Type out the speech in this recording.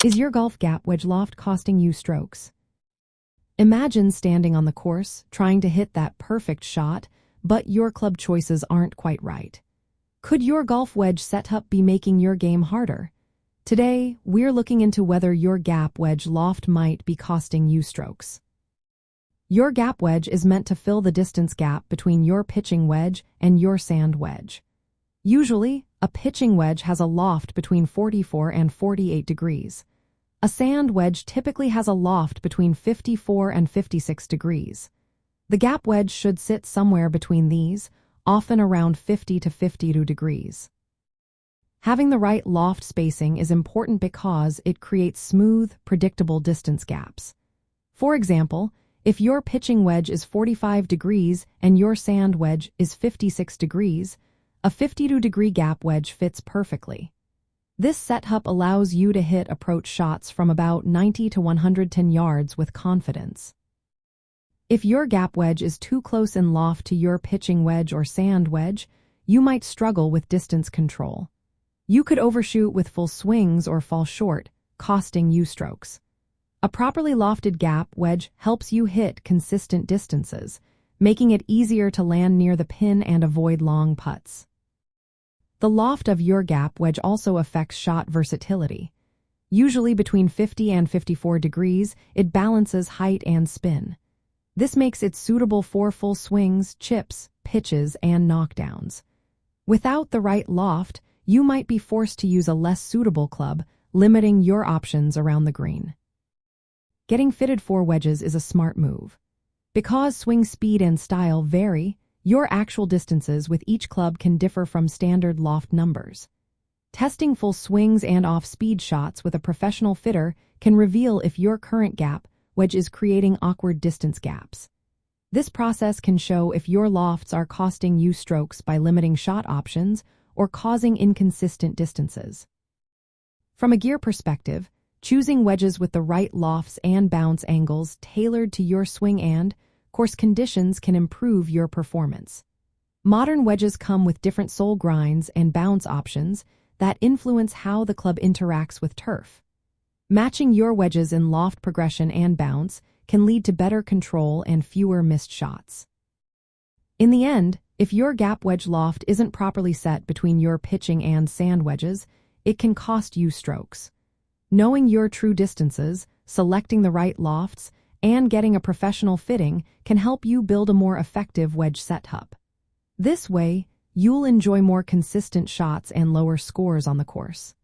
Is your golf gap wedge loft costing you strokes? Imagine standing on the course, trying to hit that perfect shot, but your club choices aren't quite right. Could your golf wedge setup be making your game harder? Today, we're looking into whether your gap wedge loft might be costing you strokes. Your gap wedge is meant to fill the distance gap between your pitching wedge and your sand wedge. Usually, a pitching wedge has a loft between 44 and 48 degrees. A sand wedge typically has a loft between 54 and 56 degrees. The gap wedge should sit somewhere between these, often around 50 to 52 degrees. Having the right loft spacing is important because it creates smooth, predictable distance gaps. For example, if your pitching wedge is 45 degrees and your sand wedge is 56 degrees, a 52-degree gap wedge fits perfectly. This setup allows you to hit approach shots from about 90 to 110 yards with confidence. If your gap wedge is too close in loft to your pitching wedge or sand wedge, you might struggle with distance control. You could overshoot with full swings or fall short, costing you strokes. A properly lofted gap wedge helps you hit consistent distances, making it easier to land near the pin and avoid long putts. The loft of your gap wedge also affects shot versatility. Usually between 50 and 54 degrees, it balances height and spin. This makes it suitable for full swings, chips, pitches, and knockdowns. Without the right loft, you might be forced to use a less suitable club, limiting your options around the green. Getting fitted for wedges is a smart move. Because swing speed and style vary, your actual distances with each club can differ from standard loft numbers. Testing full swings and off-speed shots with a professional fitter can reveal if your current gap wedge is creating awkward distance gaps. This process can show if your lofts are costing you strokes by limiting shot options or causing inconsistent distances. From a gear perspective, choosing wedges with the right lofts and bounce angles tailored to your swing and course conditions can improve your performance. Modern wedges come with different sole grinds and bounce options that influence how the club interacts with turf. Matching your wedges in loft progression and bounce can lead to better control and fewer missed shots. In the end, if your gap wedge loft isn't properly set between your pitching and sand wedges, it can cost you strokes. Knowing your true distances, selecting the right lofts, and getting a professional fitting can help you build a more effective wedge setup. This way, you'll enjoy more consistent shots and lower scores on the course.